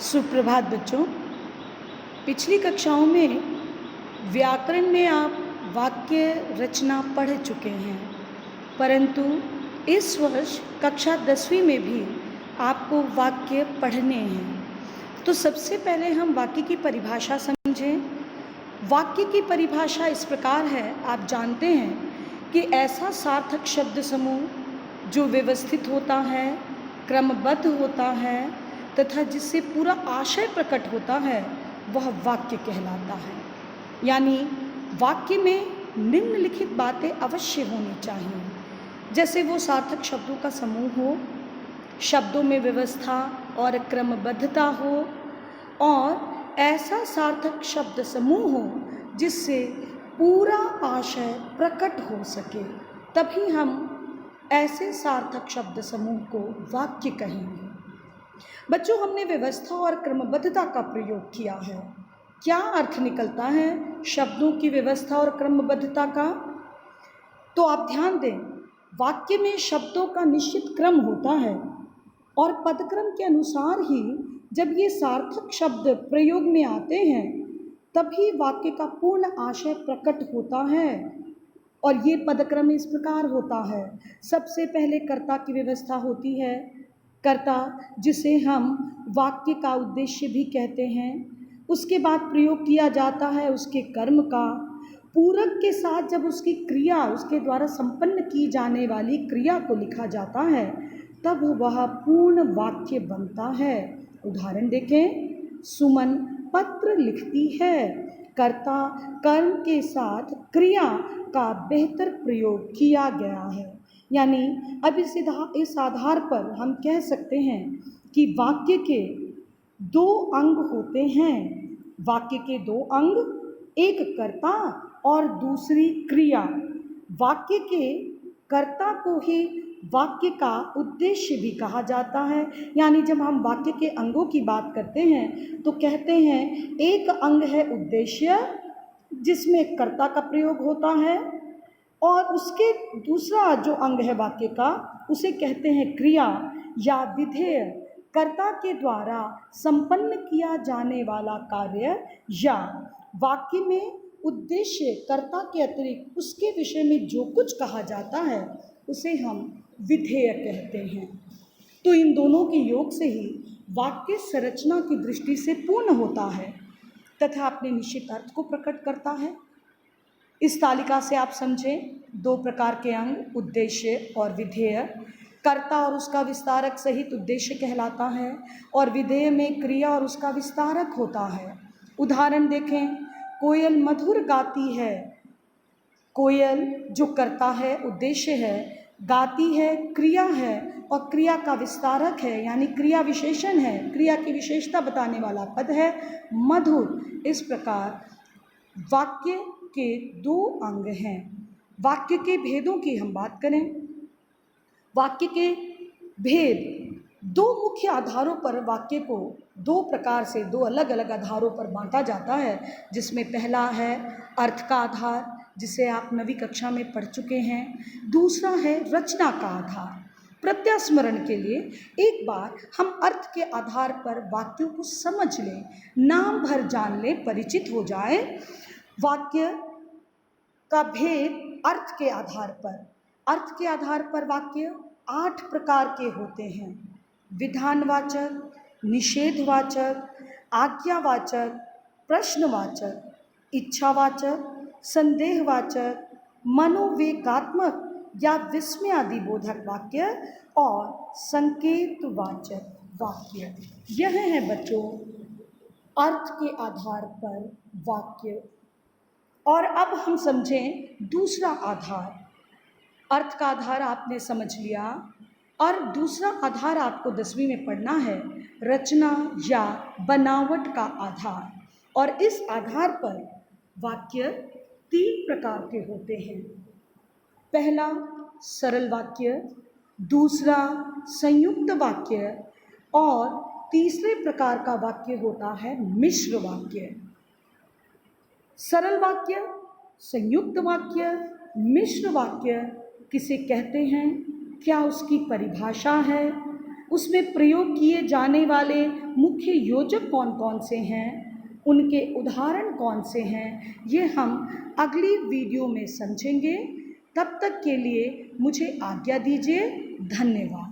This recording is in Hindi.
सुप्रभात बच्चों। पिछली कक्षाओं में व्याकरण में आप वाक्य रचना पढ़ चुके हैं, परंतु इस वर्ष कक्षा 10वीं में भी आपको वाक्य पढ़ने हैं। तो सबसे पहले हम वाक्य की परिभाषा समझें। वाक्य की परिभाषा इस प्रकार है, आप जानते हैं कि ऐसा सार्थक शब्द समूह जो व्यवस्थित होता है, क्रमबद्ध होता है तथा जिससे पूरा आशय प्रकट होता है, वह वाक्य कहलाता है। यानी वाक्य में निम्नलिखित बातें अवश्य होनी चाहिए, जैसे वो सार्थक शब्दों का समूह हो, शब्दों में व्यवस्था और क्रमबद्धता हो, और ऐसा सार्थक शब्द समूह हो जिससे पूरा आशय प्रकट हो सके, तभी हम ऐसे सार्थक शब्द समूह को वाक्य कहेंगे। बच्चों, हमने व्यवस्था और क्रमबद्धता का प्रयोग किया है। क्या अर्थ निकलता है शब्दों की व्यवस्था और क्रमबद्धता का? तो आप ध्यान दें, वाक्य में शब्दों का निश्चित क्रम होता है और पदक्रम के अनुसार ही जब ये सार्थक शब्द प्रयोग में आते हैं, तभी वाक्य का पूर्ण आशय प्रकट होता है। और ये पदक्रम इस प्रकार होता है। सबसे पहले कर्ता की व्यवस्था होती है, कर्ता जिसे हम वाक्य का उद्देश्य भी कहते हैं। उसके बाद प्रयोग किया जाता है उसके कर्म का। पूरक के साथ जब उसकी क्रिया, उसके द्वारा संपन्न की जाने वाली क्रिया को लिखा जाता है, तब वह पूर्ण वाक्य बनता है। उदाहरण देखें, सुमन पत्र लिखती है। कर्ता कर्म के साथ क्रिया का बेहतर प्रयोग किया गया है। यानी अब इस आधार पर हम कह सकते हैं कि वाक्य के दो अंग होते हैं। वाक्य के दो अंग, एक कर्ता और दूसरी क्रिया। वाक्य के कर्ता को ही वाक्य का उद्देश्य भी कहा जाता है। यानी जब हम वाक्य के अंगों की बात करते हैं तो कहते हैं एक अंग है उद्देश्य, जिसमें कर्ता का प्रयोग होता है, और उसके दूसरा जो अंग है वाक्य का, उसे कहते हैं क्रिया या विधेय। कर्ता के द्वारा संपन्न किया जाने वाला कार्य या वाक्य में उद्देश्य कर्ता के अतिरिक्त उसके विषय में जो कुछ कहा जाता है, उसे हम विधेय कहते हैं। तो इन दोनों के योग से ही वाक्य संरचना की दृष्टि से पूर्ण होता है तथा अपने निश्चित अर्थ को प्रकट करता है। इस तालिका से आप समझें, दो प्रकार के अंग, उद्देश्य और विधेय। कर्ता और उसका विस्तारक सहित उद्देश्य कहलाता है, और विधेय में क्रिया और उसका विस्तारक होता है। उदाहरण देखें, कोयल मधुर गाती है। कोयल जो कर्ता है, उद्देश्य है, गाती है, क्रिया है, और क्रिया का विस्तारक है, यानी क्रिया विशेषण है, क्रिया की विशेषता बताने वाला पद है मधुर। इस प्रकार वाक्य के दो अंग हैं। वाक्य के भेदों की हम बात करें, वाक्य के भेद, दो मुख्य आधारों पर वाक्य को दो प्रकार से, दो अलग अलग आधारों पर बांटा जाता है, जिसमें पहला है अर्थ का आधार, जिसे आप 9वीं कक्षा में पढ़ चुके हैं। दूसरा है रचना का आधार। प्रत्यास्मरण के लिए एक बार हम अर्थ के आधार पर वाक्यों को समझ लें, नाम भर जान लें, परिचित हो जाए। वाक्य का भेद अर्थ के आधार पर। अर्थ के आधार पर वाक्य 8 प्रकार के होते हैं: विधानवाचक, निषेधवाचक, आज्ञावाचक, प्रश्नवाचक, इच्छावाचक, संदेहवाचक, मनोवेगात्मक या विस्मयादिबोधक वाक्य, और संकेतवाचक वाक्य। यह है बच्चों अर्थ के आधार पर वाक्य। और अब हम समझें दूसरा आधार। अर्थ का आधार आपने समझ लिया, और दूसरा आधार आपको 10वीं में पढ़ना है, रचना या बनावट का आधार। और इस आधार पर वाक्य 3 प्रकार के होते हैं। पहला सरल वाक्य, दूसरा संयुक्त वाक्य, और तीसरे प्रकार का वाक्य होता है मिश्र वाक्य। सरल वाक्य, संयुक्त वाक्य, मिश्र वाक्य किसे कहते हैं, क्या उसकी परिभाषा है, उसमें प्रयोग किए जाने वाले मुख्य योजक कौन कौन से हैं, उनके उदाहरण कौन से हैं, ये हम अगली वीडियो में समझेंगे। तब तक के लिए मुझे आज्ञा दीजिए। धन्यवाद।